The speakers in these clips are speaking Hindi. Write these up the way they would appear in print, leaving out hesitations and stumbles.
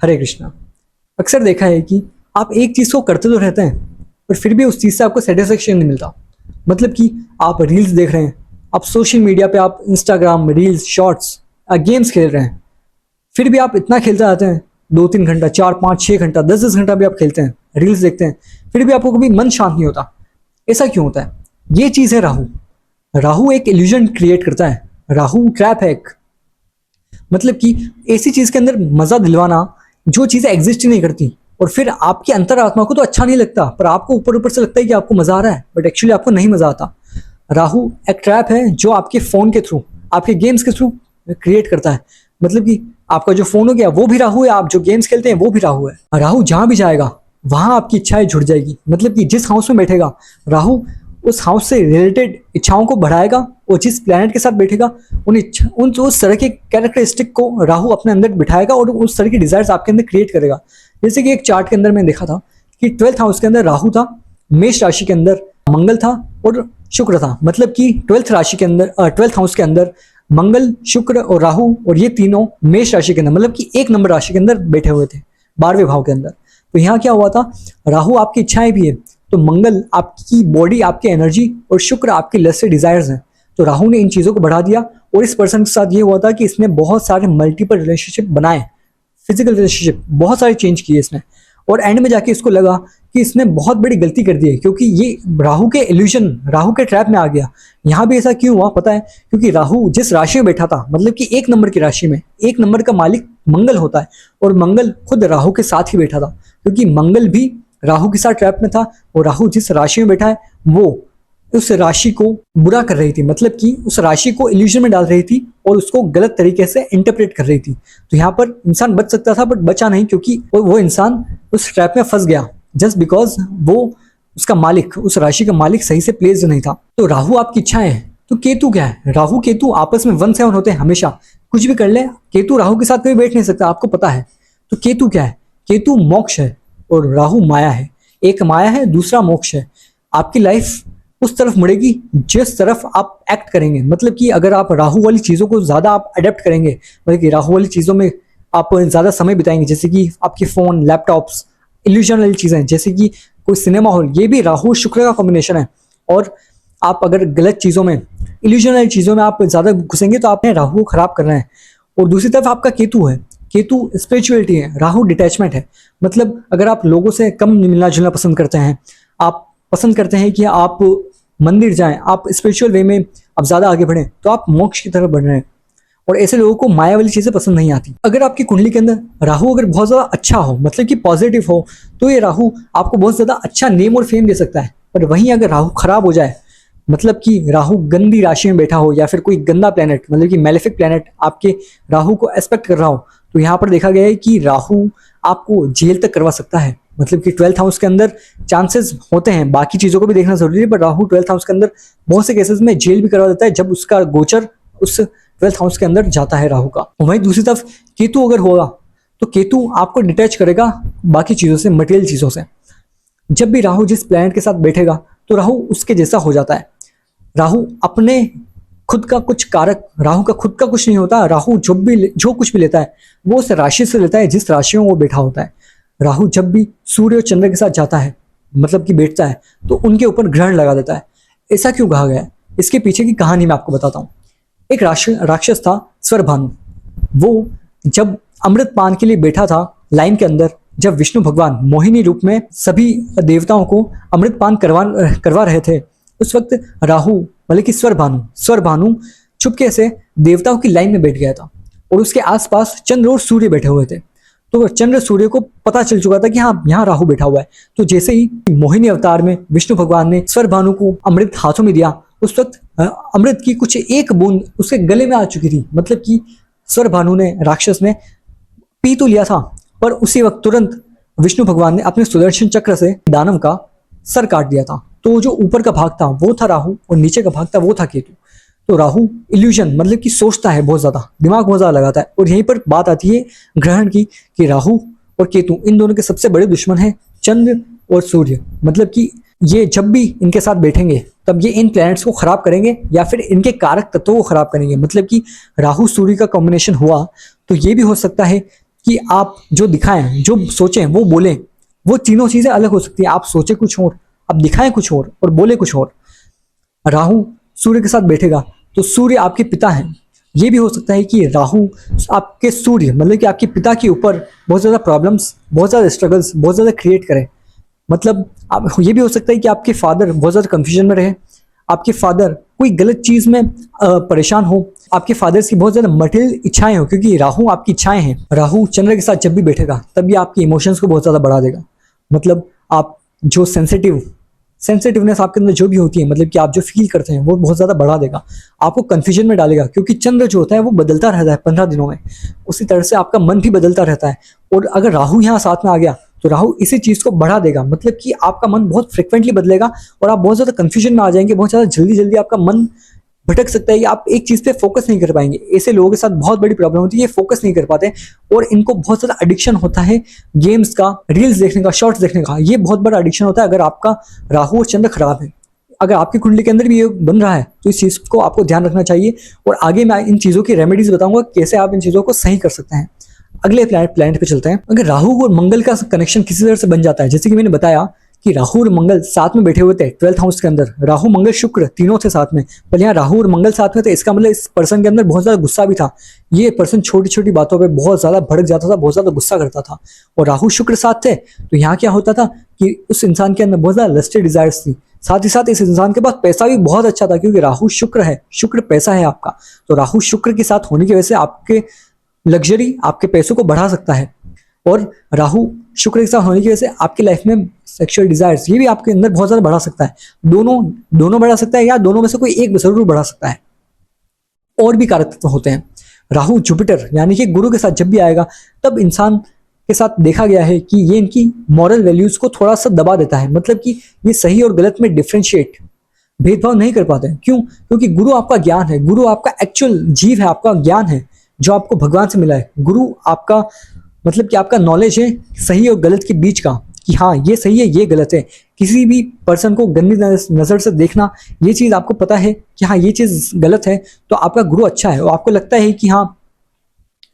हरे कृष्णा। अक्सर देखा है कि आप एक चीज़ को करते तो रहते हैं पर फिर भी उस चीज़ से आपको सेटिस्फेक्शन नहीं मिलता। मतलब कि आप रील्स देख रहे हैं, आप सोशल मीडिया पे आप इंस्टाग्राम रील्स शॉर्ट्स गेम्स खेल रहे हैं, फिर भी आप इतना खेलते रहते हैं, 2-3 घंटा 4-5-6 घंटा 10-10 घंटा भी आप खेलते हैं, रील्स देखते हैं, फिर भी आपको कभी मन शांत नहीं होता। ऐसा क्यों होता है? ये चीज़ है राहु। राहु एक इल्यूजन क्रिएट करता है। राहु ट्रैप है एक। मतलब कि ऐसी चीज के अंदर मजा दिलवाना जो चीजें एग्जिस्ट ही नहीं करती, और फिर आपकी अंतरात्मा को तो अच्छा नहीं लगता पर आपको ऊपर ऊपर से लगता है कि आपको मजा आ रहा है, बट एक्चुअली आपको नहीं मजा आता। राहु एक ट्रैप है जो आपके फोन के थ्रू, आपके गेम्स के थ्रू क्रिएट करता है। मतलब कि आपका जो फोन हो गया वो भी राहु है, आप जो गेम्स खेलते हैं वो भी राहु है। राहु जहां भी जाएगा वहां आपकी इच्छाएं जुड़ जाएगी। मतलब कि जिस हाउस में बैठेगा राहु, उस हाउस से रिलेटेड इच्छाओं को बढ़ाएगा, और जिस प्लेनेट के साथ बैठेगा उन उस तरह के कैरेक्टरिस्टिक को राहु अपने अंदर बिठाएगा और उस तरह की डिजायर्स आपके अंदर क्रिएट करेगा। जैसे कि एक चार्ट के अंदर मैंने देखा था कि 12th हाउस के अंदर राहु था, मेष राशि के अंदर मंगल था और शुक्र था। मतलब कि 12th राशि के अंदर 12th हाउस के अंदर मंगल, शुक्र और राहु, और ये तीनों मेष राशि के अंदर, मतलब कि 1 नंबर राशि के अंदर बैठे हुए थे, 12वें भाव के अंदर। तो यहाँ क्या हुआ था, राहु आपकी इच्छाएं भी है, तो मंगल आपकी बॉडी, आपकी एनर्जी, और शुक्र आपकी लस्ट से डिजायर्स हैं। तो राहु ने इन चीजों को बढ़ा दिया, और इस पर्सन के साथ ये हुआ था कि इसने बहुत सारे मल्टीपल रिलेशनशिप बनाए, फिजिकल रिलेशनशिप बहुत सारे चेंज किए इसने, और एंड में जाके इसको लगा कि इसने बहुत बड़ी गलती कर दी है, क्योंकि ये राहु के इल्यूजन, राहु के ट्रैप में आ गया। यहाँ भी ऐसा क्यों हुआ पता है? क्योंकि राहु जिस राशि में बैठा था, मतलब कि 1 नंबर की राशि में, 1 नंबर का मालिक मंगल होता है, और मंगल खुद राहु के साथ ही बैठा था, क्योंकि मंगल भी राहु के साथ ट्रैप में था, और राहु जिस राशि में बैठा है वो उस राशि को बुरा कर रही थी, मतलब कि उस राशि को इल्यूजन में डाल रही थी और उसको गलत तरीके से इंटरप्रेट कर रही थी। तो यहाँ पर इंसान बच सकता था बट बचा नहीं, क्योंकि वो इंसान उस ट्रैप में फंस गया जस्ट बिकॉज वो उसका मालिक, उस राशि का मालिक सही से प्लेस्ड नहीं था। तो राहु आपकी इच्छाएं है। तो केतु क्या है? राहु केतु आपस में 1-7 होते हैं हमेशा, कुछ भी कर ले केतु राहु के साथ कभी बैठ नहीं सकता, आपको पता है। तो केतु क्या है? केतु मोक्ष है और राहु माया है। एक माया है, दूसरा मोक्ष है। आपकी लाइफ उस तरफ मुड़ेगी जिस तरफ आप एक्ट करेंगे। मतलब कि अगर आप राहु वाली चीज़ों को ज़्यादा आप अडेप्ट करेंगे, मतलब कि राहु वाली चीज़ों में आप ज़्यादा समय बिताएंगे, जैसे कि आपके फ़ोन, लैपटॉप्स, इल्यूजन वाली चीज़ें, जैसे कि कोई सिनेमा हॉल, ये भी राहु शुक्र का कॉम्बिनेशन है। और आप अगर गलत चीज़ों में, इल्यूजन वाली चीज़ों में आप ज़्यादा घुसेंगे तो आपने राहु को खराब कर रहे हैं। और दूसरी तरफ आपका केतु है। केतु स्पिरिचुअलिटी है, राहु डिटैचमेंट है। मतलब अगर आप लोगों से कम मिलना जुलना पसंद करते हैं, आप पसंद करते हैं कि आप मंदिर जाएं, आप स्पिरिचुअल वे में आप ज़्यादा आगे बढ़ें, तो आप मोक्ष की तरफ बढ़ रहे हैं। और ऐसे लोगों को माया वाली चीज़ें पसंद नहीं आती। अगर आपकी कुंडली के अंदर राहु अगर बहुत ज़्यादा अच्छा हो, मतलब कि पॉजिटिव हो, तो ये राहु आपको बहुत ज़्यादा अच्छा नेम और फेम दे सकता है। पर वहीं अगर राहु खराब हो जाए, मतलब कि राहु गंदी राशि में बैठा हो, या फिर कोई गंदा प्लेनेट, मतलब कि मेलेफिक प्लेनेट आपके राहु को एस्पेक्ट कर रहा हो, तो यहाँ पर देखा गया है कि राहु आपको जेल तक करवा सकता है। मतलब कि 12th हाउस के अंदर चांसेस होते हैं, बाकी चीज़ों को भी देखना जरूरी है, पर राहु 12th हाउस के अंदर बहुत से केसेस में जेल भी करवा देता है जब उसका गोचर उस 12th हाउस के अंदर जाता है राहु का। वहीं दूसरी तरफ केतु अगर होगा तो केतु आपको डिटैच करेगा बाकी चीज़ों से, मटेरियल चीज़ों से। जब भी राहु जिस प्लैनेट के साथ बैठेगा तो राहु उसके जैसा हो जाता है। राहु अपने खुद का कुछ कारक, राहु का खुद का कुछ नहीं होता। राहु जो कुछ भी लेता है वो उस राशि से लेता है जिस राशि में वो बैठा होता है। राहु जब भी सूर्य और चंद्र के साथ जाता है, मतलब कि बैठता है, तो उनके ऊपर ग्रहण लगा देता है। ऐसा क्यों कहा गया है? इसके पीछे की कहानी मैं आपको बताता हूँ। एक राक्षस था स्वरभानु। वो जब अमृत पान के लिए बैठा था लाइन के अंदर, जब विष्णु भगवान मोहिनी रूप में सभी देवताओं को अमृत पान करवा रहे थे, उस वक्त राहु, मतलब कि स्वरभानु चुपके से देवताओं की लाइन में बैठ गया था, और उसके आसपास चंद्र और सूर्य बैठे हुए थे। तो चंद्र सूर्य को पता चल चुका था कि हाँ, यहाँ राहु बैठा हुआ है। तो जैसे ही मोहिनी अवतार में विष्णु भगवान ने स्वरभानु को अमृत हाथों में दिया, उस वक्त अमृत की कुछ एक बूंद उसके गले में आ चुकी थी। मतलब कि स्वरभानु ने, राक्षस ने पी तो लिया था, पर उसी वक्त तुरंत विष्णु भगवान ने अपने सुदर्शन चक्र से दानव का सर काट दिया था। तो जो ऊपर का भाग था वो था राहु, और नीचे का भाग था वो था केतु। तो राहु इल्यूजन, मतलब कि सोचता है बहुत ज्यादा, दिमाग बहुत ज्यादा लगाता है। और यहीं पर बात आती है ग्रहण की, कि राहु और केतु इन दोनों के सबसे बड़े दुश्मन है चंद्र और सूर्य। मतलब कि ये जब भी इनके साथ बैठेंगे तब ये इन प्लैनेट्स को खराब करेंगे या फिर इनके कारक तत्वों को खराब करेंगे। मतलब कि राहु सूर्य का कॉम्बिनेशन हुआ तो ये भी हो सकता है कि आप जो दिखाएं, जो सोचें, वो बोलें, वो तीनों चीजें अलग हो सकती है। आप सोचे कुछ और, आप दिखाएं कुछ और बोले कुछ और। राहु सूर्य के साथ बैठेगा तो सूर्य आपके पिता हैं। ये भी हो सकता है कि राहु आपके सूर्य मतलब कि आपके पिता के ऊपर बहुत ज़्यादा प्रॉब्लम्स, बहुत ज़्यादा स्ट्रगल्स, बहुत ज़्यादा क्रिएट करे। मतलब आप, ये भी हो सकता है कि आपके फादर बहुत ज़्यादा कंफ्यूजन में रहे, आपके फादर कोई गलत चीज़ में परेशान हो, आपके फादर की बहुत ज़्यादा मटेरियल इच्छाएं हो, क्योंकि राहु आपकी इच्छाएं हैं। राहु चंद्र के साथ जब भी बैठेगा तब भी आपके इमोशंस को बहुत ज़्यादा बढ़ा देगा। मतलब आप जो सेंसिटिवनेस आपके अंदर जो भी होती है, मतलब कि आप जो फील करते हैं वो बहुत ज़्यादा बढ़ा देगा, आपको कन्फ्यूजन में डालेगा, क्योंकि चंद्र जो होता है वो बदलता रहता है 15 दिनों में। उसी तरह से आपका मन भी बदलता रहता है। और अगर राहु यहाँ साथ में आ गया तो राहु इसी चीज़ को बढ़ा देगा, मतलब कि आपका मन बहुत फ्रिक्वेंटली बदलेगा और आप बहुत ज़्यादा कन्फ्यूजन में आ जाएंगे, बहुत ज़्यादा जल्दी जल्दी आपका मन भटक सकता है कि आप एक चीज़ पे फोकस नहीं कर पाएंगे। ऐसे लोगों के साथ बहुत बड़ी प्रॉब्लम होती है, ये फोकस नहीं कर पाते और इनको बहुत ज़्यादा एडिक्शन होता है गेम्स का, रील्स देखने का, शॉर्ट्स देखने का। ये बहुत बड़ा एडिक्शन होता है अगर आपका राहु और चंद्र खराब है। अगर आपकी कुंडली के अंदर भी ये बन रहा है तो इस चीज़ को आपको ध्यान रखना चाहिए। और आगे मैं इन चीज़ों की रेमेडीज बताऊंगा कैसे आप इन चीज़ों को सही कर सकते हैं। अगले प्लैनेट पे चलते हैं। अगर राहु और मंगल का कनेक्शन किसी तरह से बन जाता है, जैसे कि मैंने बताया कि राहु और मंगल साथ में बैठे हुए थे 12th हाउस के अंदर, राहु मंगल शुक्र तीनों थे साथ में, पर यहाँ राहु और मंगल साथ में थे, इसका मतलब इस पर्सन के अंदर बहुत ज्यादा गुस्सा भी था। ये पर्सन छोटी छोटी बातों पे बहुत ज्यादा भड़क जाता था, बहुत ज्यादा गुस्सा करता था। और राहु शुक्र साथ थे तो यहाँ क्या होता था कि उस इंसान के अंदर बहुत ज्यादा लस्टी डिजायर्स थी। साथ ही साथ इस इंसान के पास पैसा भी बहुत अच्छा था, क्योंकि राहु शुक्र है, शुक्र पैसा है आपका। तो राहु शुक्र के साथ होने की वजह से आपके लग्जरी, आपके पैसों को बढ़ा सकता है। और राहु शुक्र के साथ होने की वजह से आपकी लाइफ में सेक्सुअल डिजायर्स, ये भी आपके अंदर बहुत ज्यादा बढ़ा सकता है। दोनों बढ़ा सकता है या दोनों में से कोई एक जरूर बढ़ा सकता है। और भी कारक तत्व होते हैं। राहु जुपिटर यानी कि गुरु के साथ जब भी आएगा तब इंसान के साथ देखा गया है कि ये इनकी मॉरल वैल्यूज को थोड़ा सा दबा देता है। मतलब कि ये सही और गलत में डिफ्रेंशिएट, भेदभाव नहीं कर पाते हैं। क्यों? क्योंकि गुरु आपका ज्ञान है, गुरु आपका एक्चुअल जीव है, आपका ज्ञान है जो आपको भगवान से मिला है। गुरु आपका मतलब कि आपका नॉलेज है सही और गलत के बीच का, कि हाँ ये सही है ये गलत है। किसी भी पर्सन को गंदी नज़र से देखना, ये चीज़ आपको पता है कि हाँ ये चीज़ गलत है, तो आपका गुरु अच्छा है और आपको लगता है कि हाँ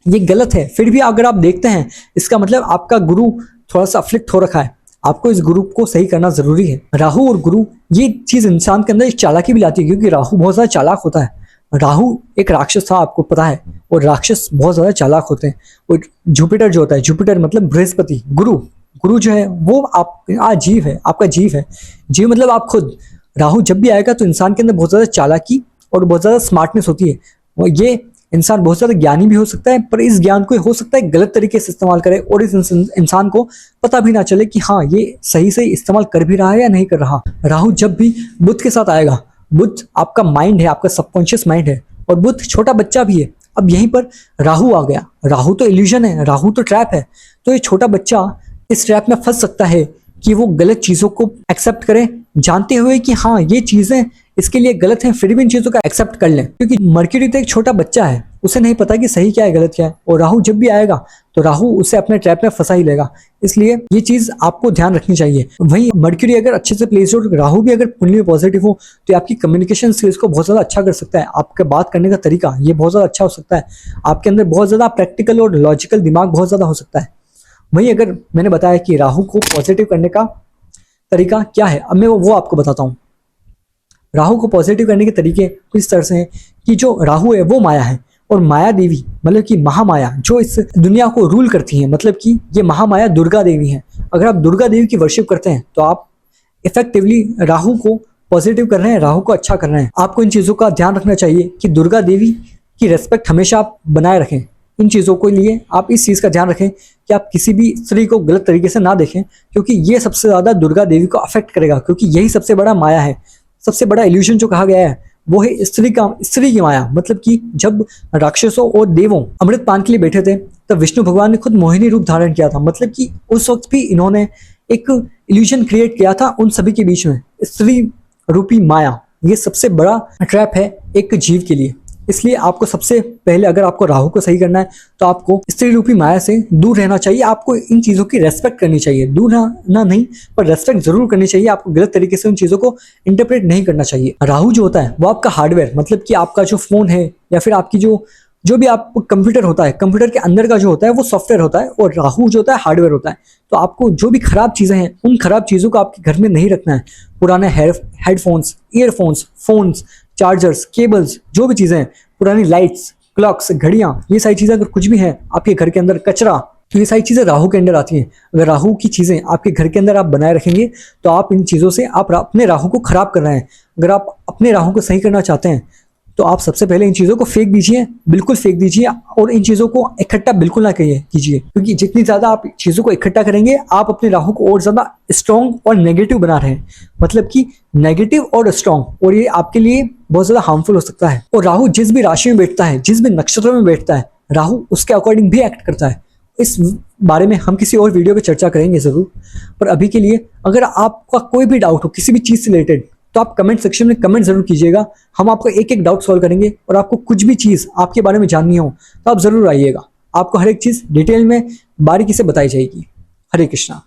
ये गलत है, फिर भी अगर आप देखते हैं इसका मतलब आपका गुरु थोड़ा सा अफ्लिक्ट हो रखा है। आपको इस गुरु को सही करना जरूरी है। राहु और गुरु ये चीज़ इंसान के अंदर एक चालाकी भी लाती है, क्योंकि राहु बहुत ज़्यादा चालाक होता है। राहु एक राक्षस था, आपको पता है, और राक्षस बहुत ज़्यादा चालाक होते हैं। और जुपिटर जो होता है, जुपिटर मतलब बृहस्पति, गुरु, गुरु जो है वो आप जीव है, आपका जीव है। जीव मतलब आप खुद। राहु जब भी आएगा तो इंसान के अंदर बहुत ज़्यादा चालाकी और बहुत ज़्यादा स्मार्टनेस होती है। और ये इंसान बहुत ज़्यादा ज्ञानी भी हो सकता है, पर इस ज्ञान को हो सकता है गलत तरीके से इस्तेमाल करे और इस इंसान को पता भी ना चले कि हाँ ये सही से इस्तेमाल कर भी रहा है या नहीं कर रहा। राहु जब भी बुध के साथ आएगा, बुध आपका माइंड है, आपका सबकॉन्शियस माइंड है, और बुध छोटा बच्चा भी है। अब यहीं पर राहु आ गया। राहु तो इल्यूजन है, राहु तो ट्रैप है। तो ये छोटा बच्चा इस ट्रैप में फंस सकता है कि वो गलत चीज़ों को एक्सेप्ट करे, जानते हुए कि हाँ ये चीज़ें इसके लिए गलत हैं, फिर भी इन चीज़ों का एक्सेप्ट कर लें। क्योंकि मर्क्यूरी तो एक छोटा बच्चा है, उसे नहीं पता कि सही क्या है गलत क्या है। और राहु जब भी आएगा तो राहु उसे अपने ट्रैप में फंसा ही लेगा। इसलिए ये चीज़ आपको ध्यान रखनी चाहिए। वहीं मर्क्यूरी अगर अच्छे से प्लेस हो, राहु भी अगर कुंडली में पॉजिटिव हो, तो ये आपकी कम्युनिकेशन स्किल्स को बहुत ज़्यादा अच्छा कर सकता है। आपका बात करने का तरीका ये बहुत ज़्यादा अच्छा हो सकता है। आपके अंदर बहुत ज़्यादा प्रैक्टिकल और लॉजिकल दिमाग बहुत ज़्यादा हो सकता है। वहीं अगर मैंने बताया कि राहु को पॉजिटिव करने का तरीका क्या है, अब मैं वो आपको बताता हूँ। राहु को पॉजिटिव करने के तरीके कुछ इस तरह से हैं कि जो राहु है वो माया है, और माया देवी मतलब कि महामाया जो इस दुनिया को रूल करती है, मतलब कि ये महामाया दुर्गा देवी है। अगर आप दुर्गा देवी की वर्शिप करते हैं तो आप इफेक्टिवली राहु को पॉजिटिव कर रहे हैं, राहु को अच्छा कर रहे हैं। आपको इन चीज़ों का ध्यान रखना चाहिए कि दुर्गा देवी की रेस्पेक्ट हमेशा आप बनाए रखें। इन चीज़ों के लिए आप इस चीज़ का ध्यान रखें कि आप किसी भी स्त्री को गलत तरीके से ना देखें, क्योंकि ये सबसे ज़्यादा दुर्गा देवी को अफेक्ट करेगा, क्योंकि यही सबसे बड़ा माया है। सबसे बड़ा इल्यूजन जो कहा गया है वो है स्त्री की माया। मतलब कि जब राक्षसों और देवों अमृत पान के लिए बैठे थे तब विष्णु भगवान ने खुद मोहिनी रूप धारण किया था। मतलब कि उस वक्त भी इन्होंने एक इल्यूजन क्रिएट किया था उन सभी के बीच में। स्त्री रूपी माया ये सबसे बड़ा ट्रैप है एक जीव के लिए। इसलिए आपको सबसे पहले अगर आपको राहु को सही करना है तो आपको स्त्री रूपी माया से दूर रहना चाहिए। आपको इन चीज़ों की रेस्पेक्ट करनी चाहिए, दूर ना नहीं पर रेस्पेक्ट जरूर करनी चाहिए। आपको गलत तरीके से उन चीज़ों को इंटरप्रेट नहीं करना चाहिए। राहु जो होता है वो आपका हार्डवेयर, मतलब कि आपका जो फोन है या फिर आपकी जो जो भी आप कंप्यूटर होता है, कंप्यूटर के अंदर का जो होता है वो सॉफ्टवेयर होता है और राहु जो होता है हार्डवेयर होता है। तो आपको जो भी खराब चीज़ें हैं उन खराब चीज़ों को आपके घर में नहीं रखना है। पुराने headphones, earphones, phones, chargers, cables, जो भी चीज़ें हैं, पुरानी लाइट्स, क्लॉक्स, घड़ियाँ, ये सारी चीज़ें अगर कुछ भी हैं आपके घर के अंदर, कचरा, तो ये सारी चीज़ें राहु के अंदर आती हैं। अगर राहु की चीज़ें आपके घर के अंदर आप बनाए रखेंगे तो आप इन चीज़ों से आप अपने राहु को खराब कर रहे हैं। अगर आप अपने राहु को सही करना चाहते हैं तो आप सबसे पहले इन चीज़ों को फेंक दीजिए, बिल्कुल फेंक दीजिए, और इन चीज़ों को इकट्ठा बिल्कुल ना कीजिए, क्योंकि जितनी ज़्यादा आप चीज़ों को इकट्ठा करेंगे आप अपने राहु को और ज़्यादा स्ट्रॉन्ग और नेगेटिव बना रहे हैं। मतलब कि नेगेटिव और स्ट्रॉन्ग, और ये आपके लिए बहुत ज़्यादा हार्मफुल हो सकता है। और राहु जिस भी राशि में बैठता है, जिस भी नक्षत्र में बैठता है, राहु उसके अकॉर्डिंग भी एक्ट करता है। इस बारे में हम किसी और वीडियो पे चर्चा करेंगे ज़रूर। पर अभी के लिए अगर आपका कोई भी डाउट हो किसी भी चीज़ से रिलेटेड तो आप कमेंट सेक्शन में कमेंट जरूर कीजिएगा। हम आपको एक एक डाउट सॉल्व करेंगे, और आपको कुछ भी चीज़ आपके बारे में जाननी हो तो आप ज़रूर आइएगा। आपको हर एक चीज़ डिटेल में बारीकी से बताई जाएगी। हरे कृष्णा।